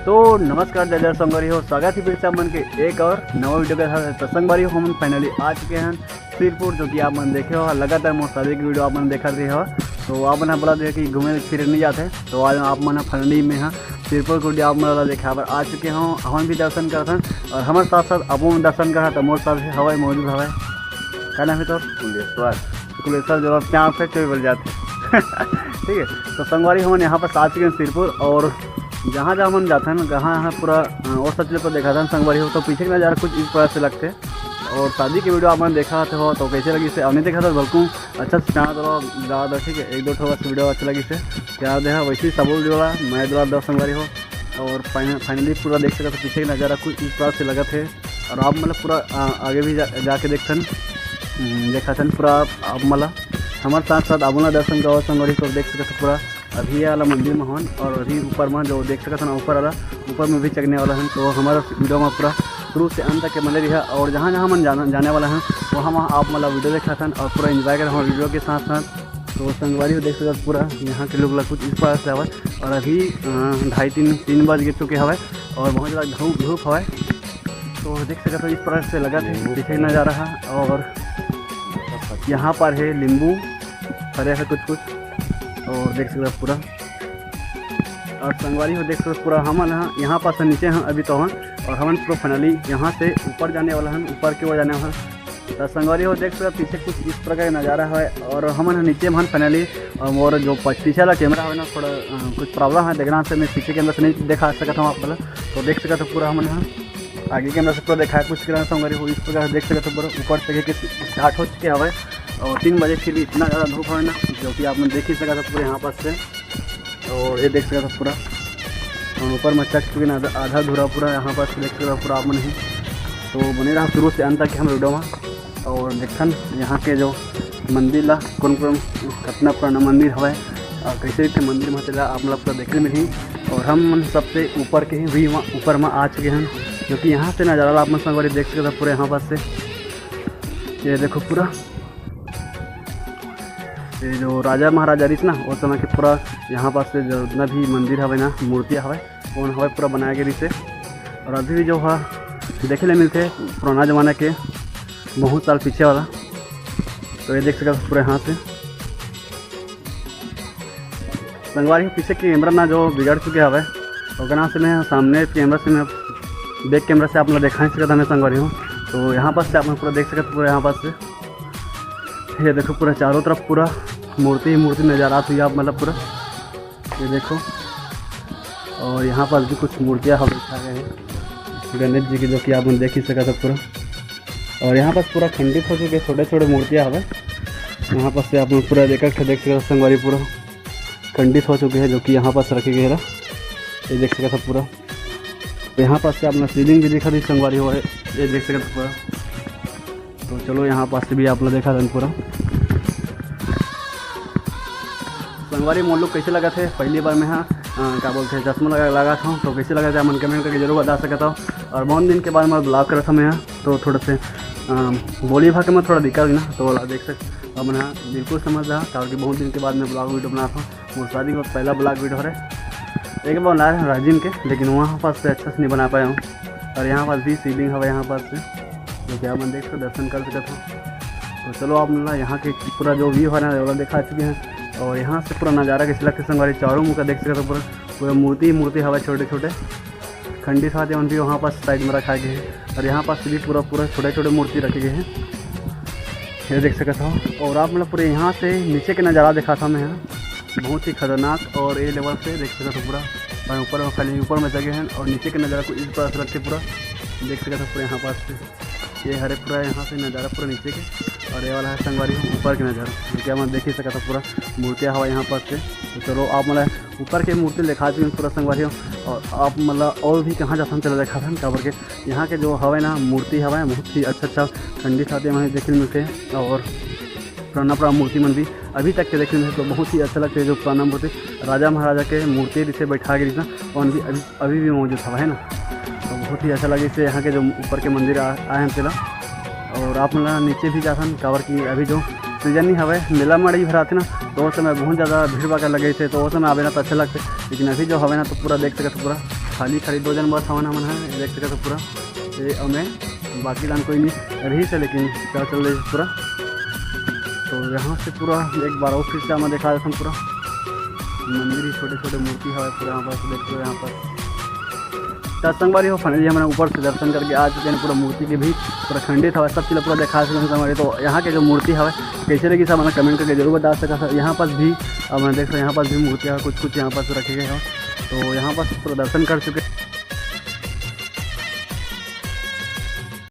तो नमस्कार जय जय संगवारी हो, स्वागत है फिर से मन के एक और नवा वीडियो के साथ। तो संगवारी हो हम फाइनली आ चुके हैं सिरपुर, जो कि आप मन देखे हो लगातार मोर शादी की वीडियो आप मन देखा रहे हो। तो आप मन बोला दे कि घूमे फिर नहीं जाते, तो आज आप मन फाइनली में हाँ सिरपुर को आप मन देखा पर आ चुके हों। हम भी दर्शन करते हैं और हमारे साथ साथ अब दर्शन करा। तो मोर साथ हवाई मौजूद हवा क्या नाम है तो कुलेश्वर जो प्यार से चोई बल जाते ठीक है। तो संगवारी हम यहाँ पर आ चुके हैं सिरपुर, और जहाँ जहाँ हम जाते हैं ना जहाँ पूरा और सच पर देखा था संगवारी हो। तो पीछे का नज़ारा कुछ इस तरह से लगते, और शादी की वीडियो आपने देखा हो तो कैसे लगी से नहीं देखा था बल्कु अच्छा से प्यार दो ज़्यादा ठीक है। एक दो ठो वीडियो अच्छा लगी से प्यार दे वैसे ही सब वीडियो मैं द्वारा दो संगवारी हो। और फाइनली पूरा देख सका तो पीछे का नज़ारा कुछ इस तरह से लगा थे। और आप मतलब पूरा आगे भी जाके देखते देखा था पूरा आप मतलब हमारे साथ साथ आपना दर्शन का संगवारी को देख सका था पूरा अभी वाला मंदिर में हन। और अभी ऊपर में जो देख सकते हैं ऊपर वाला ऊपर में भी चढ़ने वाला है। तो हमारा वीडियो में पूरा शुरू से अंत तक के मंदिर है, और जहाँ जहाँ हम जाने वाला हैं वहाँ आप मतलब वीडियो देखा था और पूरा एंजॉय कर हमारे वीडियो के साथ साथ। तो संगवारी को देख सकते पूरा यहाँ के लोग कुछ इस प्रकार से हवा। और अभी 2:30-3 बज गए चुके हवा और बहुत ज़्यादा धूप हवा। तो देख सकते इस प्रकार से लगा थे पीछे नज़ारा है। और यहाँ पर है नींबू फरे है कुछ और देख सकते पूरा। और संगवारी हो देख सकते पूरा हम यहाँ पास नीचे हैं अभी तो हैं, और हम पूरा फाइनली यहाँ से ऊपर जाने वाला हैं, ऊपर की ओर जाने वाला है। तो संगवारी हो देख सकते पीछे कुछ इस प्रकार का नज़ारा है। और हम नीचे में फाइनली और जो पीछे वाला कैमरा है ना थोड़ा कुछ प्रॉब्लम है देखना से मैं पीछे कैमरा से नहीं दिखा सकता हूँ आप पहले। तो देख सकते पूरा हम यहाँ आगे कैमरा से पूरा दिखाया कुछ करना संगवारी हो इस प्रकार देख सकते पूरा ऊपर से स्टार्ट हो चुके हवा। और 3 बजे के लिए इतना ज़्यादा धूप है ना जो कि आपने देख ही सका था पूरे यहाँ पास से। और ये देख सका था पूरा ऊपर में चक चुके ना आधा धूरा पूरा यहाँ पास देख सका पूरा आप नहीं। तो बने रहा शुरू से अंत तक हम वीडियो में। और देखन यहाँ के जो मंदिर ला कौन कितना पुराना मंदिर हवा और कैसे थे मंदिर में चला आप लोग पूरा देखने मिली। और हम सबसे ऊपर के ही ऊपर में आ चुके हैं, जो कि यहाँ से नज़ारा आप संगवारी देख सकते पूरे यहाँ पास से। ये देखो पूरा ये जो राजा महाराजा रही ना उस समय के पूरा यहाँ पास से जितना भी मंदिर हवे ना मूर्तियाँ हवे कौन हवे पूरा बनाया गई से। और अभी भी जो है देखे ले मिलते पुराना ज़माना के बहुत साल पीछे वाला। तो ये देख सकते पूरे यहाँ से संगवारी पीछे के कैमरा ना जो बिगड़ चुके हवे और गना से मैं सामने कैमरा से मैं बैक कैमरा से आप लोग देखा नहीं सकता मैं संगवारी हूँ। तो यहाँ पास से आप पूरा देख सकते पूरा यहाँ पास से ये देखो पूरा चारों तरफ पूरा मूर्ति ही मूर्ति नज़ारा हुई आप मतलब पूरा ये देखो। और यहाँ पर भी कुछ मूर्तियाँ हम दिखा गए हैं गणेश जी की, जो कि आप देख ही सका था पूरा। और यहाँ पर पूरा खंडित हो चुके छोटे छोटे मूर्तियाँ हमें यहाँ पर से आप पूरा देख सकते संगवारी पूरा खंडित हो चुके हैं, जो कि यहाँ पास रखे गए हैं ये देख सका था पूरा। यहाँ पास से अपना सीलिंग भी दिखा दी संगवारी हो ये देख सका था पूरा। तो चलो यहाँ पास से भी आप लोग देखा था पूरा संगवारी मोल लोग कैसे लगा थे पहली बार में। हाँ क्या बोलते हैं चश्मा लगा था तो कैसे लगा था मन कमेंट करके जरूर बता सकता हूँ। और बहुत दिन के बाद मैं ब्लॉग करा था मैं यहाँ, तो थोड़ा से बोली भाषा में थोड़ा दिक्कत ना तो देख सकते अब मैं बिल्कुल समझ रहा क्योंकि बहुत दिन के बाद मैं ब्लॉग वीडियो बना था। मोर शादी का पहला ब्लॉग वीडियो है एक बार बना रहे राजिम के, लेकिन वहाँ पास से अच्छा से नहीं बना पाया हूँ। और यहाँ पास भी सीलिंग हवा यहाँ पास से जो कि आप देख सकते दर्शन कर सकते हो। तो चलो आप मतलब यहाँ के पूरा जो व्यू है ना वो देखा चुके हैं। और यहाँ से पूरा नज़ारा कैसे लगता है संगवारी चारों मुँह का देख सकते हो पूरा मूर्ति हवा छोटे छोटे खंडित हाथ एवं भी वहाँ पास साइड में रखा गए हैं। और यहाँ पास भी पूरा छोटे छोटे मूर्ति रखे गए हैं ये देख सकता हूँ। और आप मतलब पूरे यहाँ से नीचे के नज़ारा देखा था मैं यहाँ बहुत ही खतरनाक और ए लेवल से देख सकता था पूरा। ऊपर खाली ऊपर में जगह हैं और नीचे के नज़ारा को इस तरह से रखे पूरा देख सकता था पूरे यहाँ पास से ये हरे पूरा यहाँ से नज़ारा पूरा नीचे के। और ये वाला है संगवारी ऊपर के नज़ारा क्या मैं देख ही सका था पूरा मूर्तियाँ हवा यहाँ पास से। तो चलो आप मतलब ऊपर के मूर्ति दिखा चुके पूरा संगवारी। और आप मतलब और भी कहाँ जाता हम चला देखा था क्या करके यहाँ के जो हवा ना मूर्ति हवा है बहुत ही अच्छा खंडित आते हैं देखने मिलते हैं। और पुराना मूर्ति मन भी अभी तक के देखने में तो बहुत ही अच्छा लगता है। जो पुराना मूर्ति राजा महाराजा के मूर्ति जिसे बैठा गई ना और अभी भी मौजूद हवा है ना, तो बहुत ही अच्छा लगे इससे यहाँ के जो ऊपर के मंदिर आए हैं चला। और आप मतलब नीचे भी जाता कावर की अभी जो सीजन ही हवा मेला मड़ी भराते ना तो उस समय बहुत ज़्यादा भीड़ भाड़ लगे थे, तो उस समय आवे ना तो अच्छा लगते। लेकिन अभी जो हवे ना तो पूरा देख सकते पूरा खाली 2 जन बस हवन हमन है देख सकते पूरा ये हमें बाकी लान कोई नहीं रही से, लेकिन क्या चल रही है पूरा। तो यहाँ से पूरा एक बार और फिर से हमें देखा देते पूरा मंदिर ही छोटे छोटे मूर्ति है पूरा यहाँ पर देखते हो। यहाँ पर सत्संगबारी हो फाइनली हमारे ऊपर से दर्शन करके आ चुके हैं। पूरा मूर्ति के भी पूरा खंडित है सब चीज़ पूरा देखा सत्संगबारी। तो यहाँ के जो मूर्ति है कैसे लगी सब मैंने कमेंट करके जरूर बता सका सर। यहाँ पर भी अब मैं देख रहा हूँ यहाँ पर भी मूर्तियाँ कुछ यहाँ पर रखे गए हैं। तो यहाँ पर पूरा दर्शन कर चुके